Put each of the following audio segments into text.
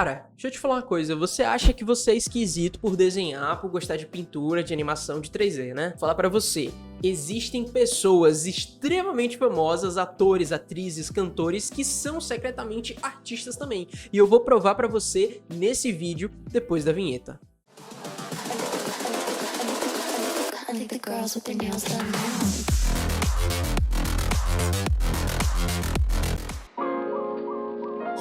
Cara, deixa eu te falar uma coisa, você acha que você é esquisito por desenhar, por gostar de pintura, de animação, de 3D, né? Vou falar pra você, existem pessoas extremamente famosas, atores, atrizes, cantores, que são secretamente artistas também. E eu vou provar pra você nesse vídeo, depois da vinheta.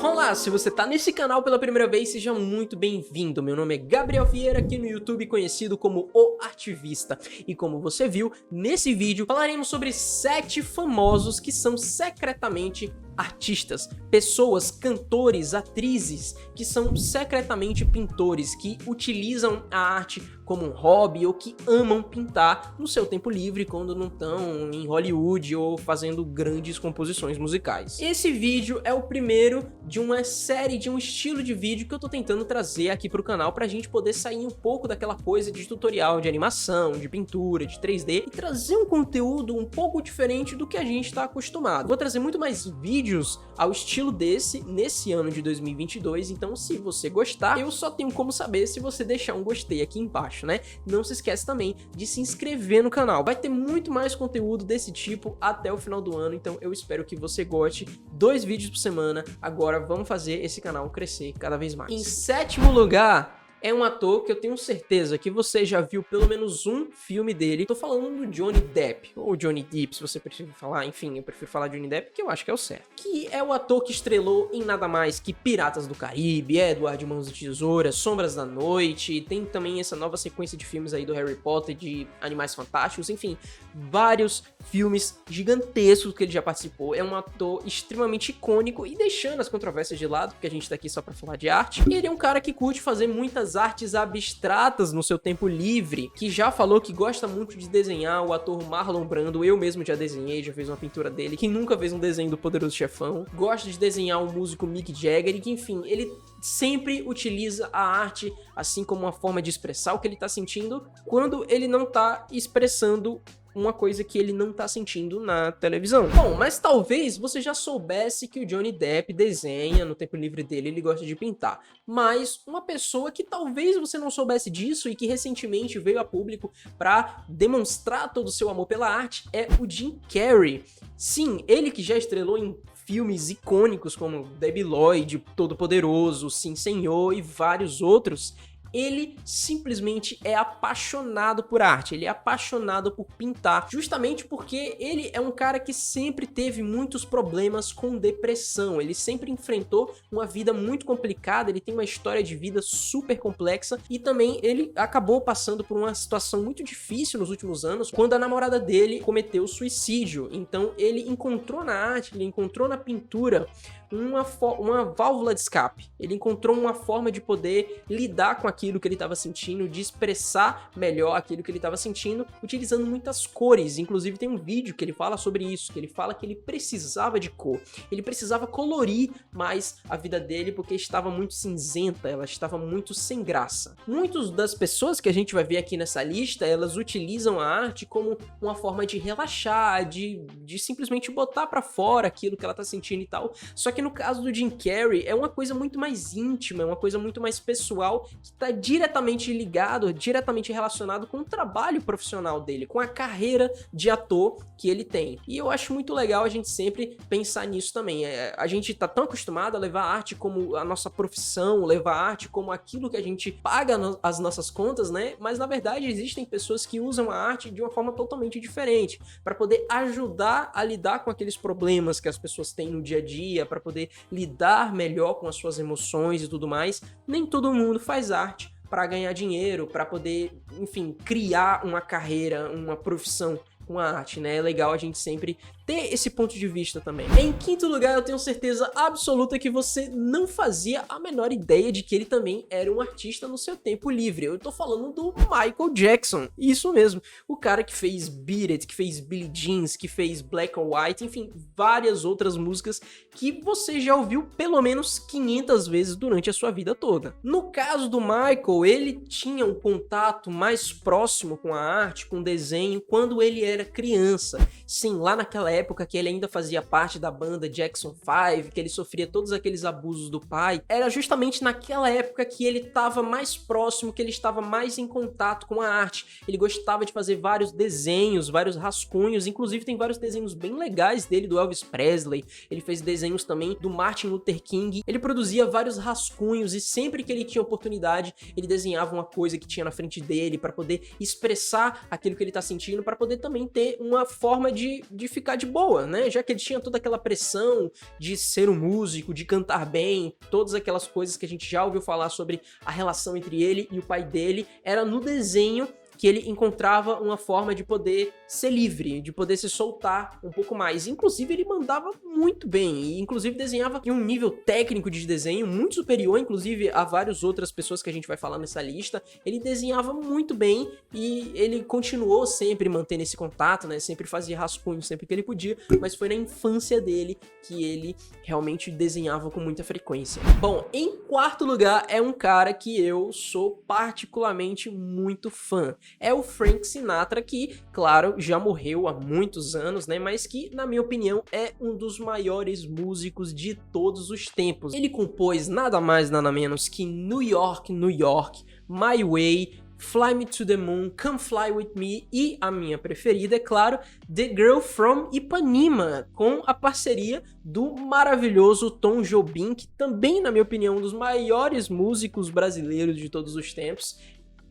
Olá, se você tá nesse canal pela primeira vez, seja muito bem-vindo. Meu nome é Gabriel Vieira, aqui no YouTube conhecido como O Artivista. E como você viu, nesse vídeo falaremos sobre 7 famosos que são secretamente artistas, pessoas, cantores, atrizes que são secretamente pintores, que utilizam a arte como um hobby ou que amam pintar no seu tempo livre quando não estão em Hollywood ou fazendo grandes composições musicais. Esse vídeo é o primeiro de uma série, de um estilo de vídeo que eu tô tentando trazer aqui pro canal pra gente poder sair um pouco daquela coisa de tutorial de animação, de pintura, de 3D e trazer um conteúdo um pouco diferente do que a gente tá acostumado. Vou trazer muito mais vídeos ao estilo desse nesse ano de 2022, então se você gostar, eu só tenho como saber se você deixar um gostei aqui embaixo, né? Não se esquece também de se inscrever no canal, vai ter muito mais conteúdo desse tipo até o final do ano, então eu espero que você goste. 2 vídeos por semana, agora vamos fazer esse canal crescer cada vez mais. Em sétimo lugar, é um ator que eu tenho certeza que você já viu pelo menos um filme dele. Tô falando do Johnny Depp, ou Johnny Depp, se você preferir falar. Enfim, eu prefiro falar Johnny Depp porque eu acho que é o certo. Que é o ator que estrelou em nada mais que Piratas do Caribe, Edward Mãos de Tesoura, Sombras da Noite, tem também essa nova sequência de filmes aí do Harry Potter, de Animais Fantásticos, enfim, vários filmes gigantescos que ele já participou. É um ator extremamente icônico e deixando as controvérsias de lado, porque a gente tá aqui só pra falar de arte. Ele é um cara que curte fazer muitas artes abstratas no seu tempo livre, que já falou que gosta muito de desenhar. O ator Marlon Brando, eu mesmo já desenhei, já fiz uma pintura dele, que nunca fez um desenho do Poderoso Chefão. Gosta de desenhar o músico Mick Jagger e que, enfim, ele sempre utiliza a arte assim como uma forma de expressar o que ele tá sentindo quando ele não tá expressando uma coisa que ele não tá sentindo na televisão. Bom, mas talvez você já soubesse que o Johnny Depp desenha, no tempo livre dele ele gosta de pintar, mas uma pessoa que talvez você não soubesse disso e que recentemente veio a público para demonstrar todo o seu amor pela arte é o Jim Carrey. Sim, ele que já estrelou em filmes icônicos como Debi Lloyd, Todo-Poderoso, Sim Senhor e vários outros. Ele simplesmente é apaixonado por arte, ele é apaixonado por pintar, justamente porque ele é um cara que sempre teve muitos problemas com depressão, ele sempre enfrentou uma vida muito complicada, ele tem uma história de vida super complexa e também ele acabou passando por uma situação muito difícil nos últimos anos, quando a namorada dele cometeu suicídio. Então ele encontrou na arte, ele encontrou na pintura uma válvula de escape, ele encontrou uma forma de poder lidar com aquilo que ele estava sentindo, de expressar melhor aquilo que ele estava sentindo, utilizando muitas cores. Inclusive tem um vídeo que ele fala sobre isso, que ele fala que ele precisava de cor, ele precisava colorir mais a vida dele porque estava muito cinzenta, ela estava muito sem graça. Muitas das pessoas que a gente vai ver aqui nessa lista, elas utilizam a arte como uma forma de relaxar, de simplesmente botar pra fora aquilo que ela tá sentindo e tal, só que no caso do Jim Carrey é uma coisa muito mais íntima, é uma coisa muito mais pessoal, que tá diretamente ligado, diretamente relacionado com o trabalho profissional dele, com a carreira de ator que ele tem. E eu acho muito legal a gente sempre pensar nisso também. A gente tá tão acostumado a levar a arte como a nossa profissão, levar a arte como aquilo que a gente paga as nossas contas, né? Mas na verdade existem pessoas que usam a arte de uma forma totalmente diferente, para poder ajudar a lidar com aqueles problemas que as pessoas têm no dia a dia, para poder lidar melhor com as suas emoções e tudo mais. Nem todo mundo faz arte para ganhar dinheiro, para poder, enfim, criar uma carreira, uma profissão com a arte, né? É legal a gente sempre ter esse ponto de vista também. Em quinto lugar, eu tenho certeza absoluta que você não fazia a menor ideia de que ele também era um artista no seu tempo livre. Eu tô falando do Michael Jackson, isso mesmo, o cara que fez Beat It, que fez Billie Jeans, que fez Black or White, enfim, várias outras músicas que você já ouviu pelo menos 500 vezes durante a sua vida toda. No caso do Michael, ele tinha um contato mais próximo com a arte, com o desenho, quando ele era era criança. Sim, lá naquela época que ele ainda fazia parte da banda Jackson 5, que ele sofria todos aqueles abusos do pai, era justamente naquela época que ele estava mais próximo, que ele estava mais em contato com a arte. Ele gostava de fazer vários desenhos, vários rascunhos, inclusive tem vários desenhos bem legais dele, do Elvis Presley. Ele fez desenhos também do Martin Luther King. Ele produzia vários rascunhos e sempre que ele tinha oportunidade, ele desenhava uma coisa que tinha na frente dele para poder expressar aquilo que ele tá sentindo, para poder também ter uma forma de ficar de boa, né? Já que ele tinha toda aquela pressão de ser um músico, de cantar bem, todas aquelas coisas que a gente já ouviu falar sobre a relação entre ele e o pai dele, era no desenho que ele encontrava uma forma de poder ser livre, de poder se soltar um pouco mais. Inclusive, ele mandava muito bem, e inclusive desenhava em um nível técnico de desenho muito superior, inclusive, a várias outras pessoas que a gente vai falar nessa lista. Ele desenhava muito bem e ele continuou sempre mantendo esse contato, né? Sempre fazia rascunho sempre que ele podia, mas foi na infância dele que ele realmente desenhava com muita frequência. Bom, em quarto lugar é um cara que eu sou particularmente muito fã. É o Frank Sinatra, que, claro, já morreu há muitos anos, né? Mas que, na minha opinião, é um dos maiores músicos de todos os tempos. Ele compôs nada mais, nada menos que New York, New York, My Way, Fly Me to the Moon, Come Fly With Me e a minha preferida, é claro, The Girl From Ipanema, com a parceria do maravilhoso Tom Jobim, que também, na minha opinião, é um dos maiores músicos brasileiros de todos os tempos.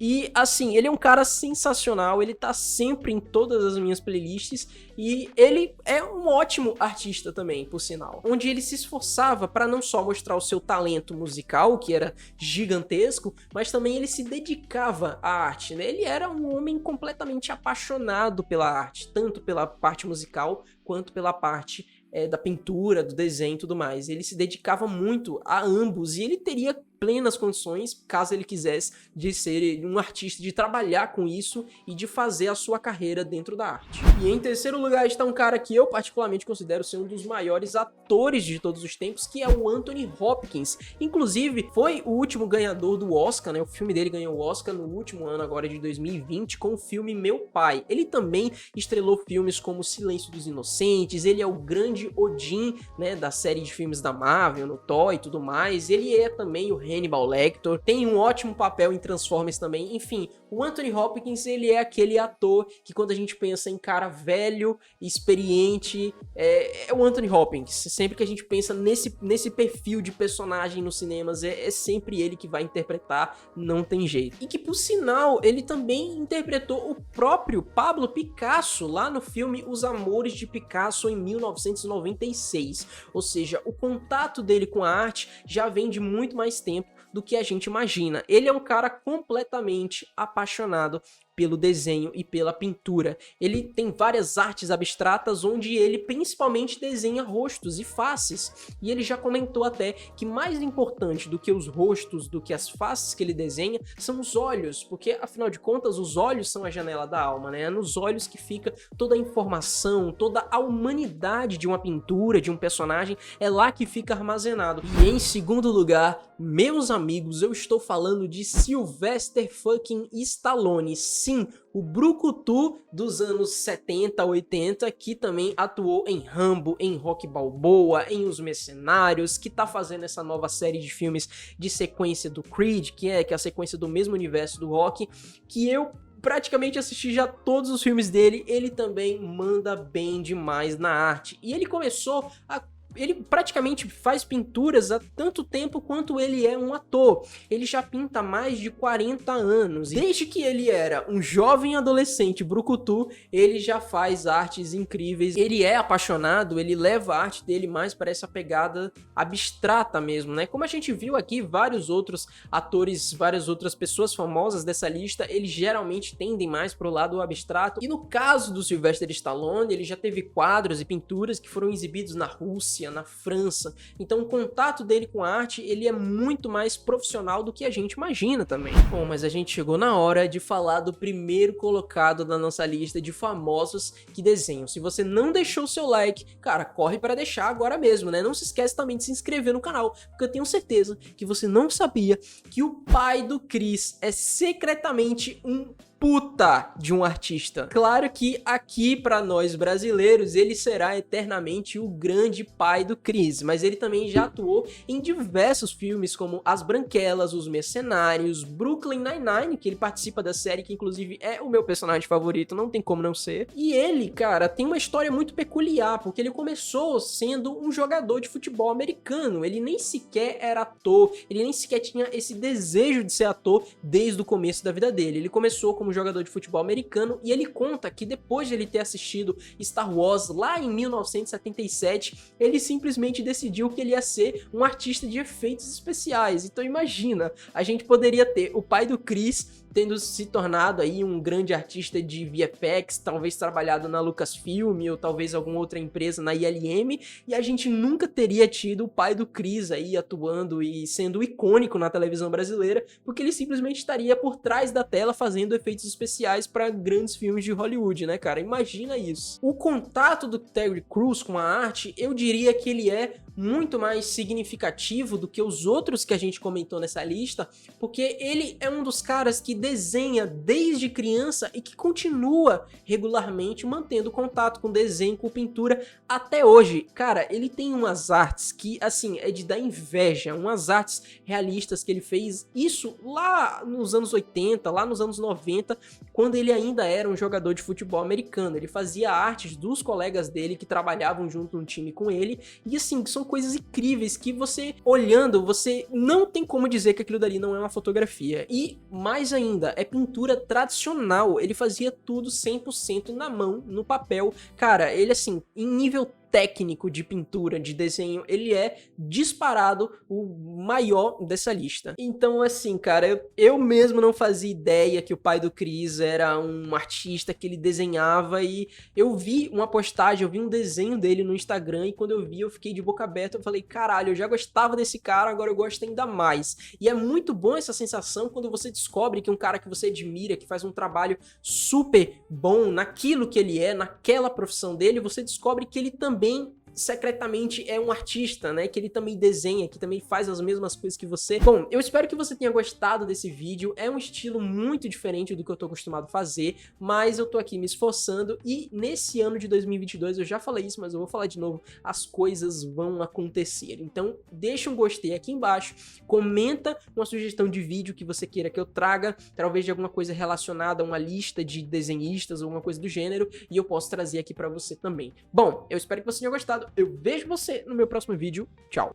E assim, ele é um cara sensacional, ele tá sempre em todas as minhas playlists e ele é um ótimo artista também, por sinal. Onde ele se esforçava para não só mostrar o seu talento musical, que era gigantesco, mas também ele se dedicava à arte, né? Ele era um homem completamente apaixonado pela arte, tanto pela parte musical quanto pela parte da pintura, do desenho e tudo mais. Ele se dedicava muito a ambos e ele teria plenas condições, caso ele quisesse, de ser um artista, de trabalhar com isso e de fazer a sua carreira dentro da arte. E em terceiro lugar está um cara que eu particularmente considero ser um dos maiores atores de todos os tempos, que é o Anthony Hopkins. Inclusive, foi o último ganhador do Oscar, né? O filme dele ganhou o Oscar no último ano, agora de 2020, com o filme Meu Pai. Ele também estrelou filmes como Silêncio dos Inocentes, ele é o grande Odin, né, da série de filmes da Marvel, no Thor e tudo mais. Ele é também o Hannibal Lecter, tem um ótimo papel em Transformers também. Enfim, o Anthony Hopkins, ele é aquele ator que quando a gente pensa em cara velho, experiente, é o Anthony Hopkins. Sempre que a gente pensa nesse perfil de personagem nos cinemas, é sempre ele que vai interpretar, não tem jeito. E que, por sinal, ele também interpretou o próprio Pablo Picasso lá no filme Os Amores de Picasso em 1996. Ou seja, o contato dele com a arte já vem de muito mais tempo do que a gente imagina. Ele é um cara completamente apaixonado pelo desenho e pela pintura. Ele tem várias artes abstratas onde ele principalmente desenha rostos e faces. E ele já comentou até que mais importante do que os rostos, do que as faces que ele desenha, são os olhos, porque afinal de contas os olhos são a janela da alma, né? É nos olhos que fica toda a informação, toda a humanidade de uma pintura, de um personagem, é lá que fica armazenado. E em segundo lugar, meus amigos, eu estou falando de Sylvester fucking Stallone. Sim, o brucutu dos anos 70, 80, que também atuou em Rambo, em Rocky Balboa, em Os Mercenários, que tá fazendo essa nova série de filmes de sequência do Creed, que é a sequência do mesmo universo do Rocky, que eu praticamente assisti já todos os filmes dele. Ele também manda bem demais na arte. E ele começou a... Ele praticamente faz pinturas há tanto tempo quanto ele é um ator. Ele já pinta há mais de 40 anos. Desde que ele era um jovem adolescente brucutu, ele já faz artes incríveis. Ele é apaixonado, ele leva a arte dele mais para essa pegada abstrata mesmo, né? Como a gente viu aqui, vários outros atores, várias outras pessoas famosas dessa lista, eles geralmente tendem mais pro lado abstrato. E no caso do Sylvester Stallone, ele já teve quadros e pinturas que foram exibidos na Rússia, na França. Então o contato dele com a arte, ele é muito mais profissional do que a gente imagina também. Bom, mas a gente chegou na hora de falar do primeiro colocado da nossa lista de famosos que desenham. Se você não deixou o seu like, cara, corre para deixar agora mesmo, né? Não se esquece também de se inscrever no canal, porque eu tenho certeza que você não sabia que o pai do Chris é secretamente um puta de um artista. Claro que aqui pra nós brasileiros ele será eternamente o grande pai do Chris, mas ele também já atuou em diversos filmes como As Branquelas, Os Mercenários, Brooklyn Nine-Nine, que ele participa da série que inclusive é o meu personagem favorito, não tem como não ser. E ele, cara, tem uma história muito peculiar, porque ele começou sendo um jogador de futebol americano, ele nem sequer era ator, ele nem sequer tinha esse desejo de ser ator desde o começo da vida dele. Ele começou como jogador de futebol americano e ele conta que depois de ele ter assistido Star Wars lá em 1977, ele simplesmente decidiu que ele ia ser um artista de efeitos especiais. Então imagina, a gente poderia ter o pai do Chris tendo se tornado aí um grande artista de VFX, talvez trabalhado na Lucasfilm ou talvez alguma outra empresa na ILM, e a gente nunca teria tido o pai do Chris aí atuando e sendo icônico na televisão brasileira, porque ele simplesmente estaria por trás da tela fazendo efeitos especiais para grandes filmes de Hollywood, né, cara? Imagina isso. O contato do Terry Crews com a arte, eu diria que ele é muito mais significativo do que os outros que a gente comentou nessa lista, porque ele é um dos caras que desenha desde criança e que continua regularmente mantendo contato com desenho, com pintura até hoje. Cara, ele tem umas artes que, assim, é de dar inveja, umas artes realistas que ele fez, isso lá nos anos 80, lá nos anos 90, quando ele ainda era um jogador de futebol americano. Ele fazia artes dos colegas dele que trabalhavam junto no time com ele, e assim, são coisas incríveis que você, olhando, você não tem como dizer que aquilo dali não é uma fotografia. E, mais ainda, é pintura tradicional. Ele fazia tudo 100% na mão, no papel. Cara, ele, assim, em nível técnico de pintura, de desenho, ele é disparado o maior dessa lista. Então, assim, cara, eu mesmo não fazia ideia que o pai do Chris era um artista que ele desenhava, e eu vi uma postagem, eu vi um desenho dele no Instagram, e quando eu vi, eu fiquei de boca aberta, eu falei, caralho, eu já gostava desse cara, agora eu gosto ainda mais. E é muito bom essa sensação quando você descobre que um cara que você admira, que faz um trabalho super bom naquilo que ele é, naquela profissão dele, você descobre que ele também secretamente é um artista, né, que ele também desenha, que também faz as mesmas coisas que você. Bom, eu espero que você tenha gostado desse vídeo, é um estilo muito diferente do que eu tô acostumado a fazer, mas eu tô aqui me esforçando, e nesse ano de 2022, eu já falei isso, mas eu vou falar de novo, as coisas vão acontecer. Então, deixa um gostei aqui embaixo, comenta uma sugestão de vídeo que você queira que eu traga, talvez de alguma coisa relacionada a uma lista de desenhistas ou alguma coisa do gênero, e eu posso trazer aqui pra você também. Bom, eu espero que você tenha gostado. Eu vejo você no meu próximo vídeo. Tchau!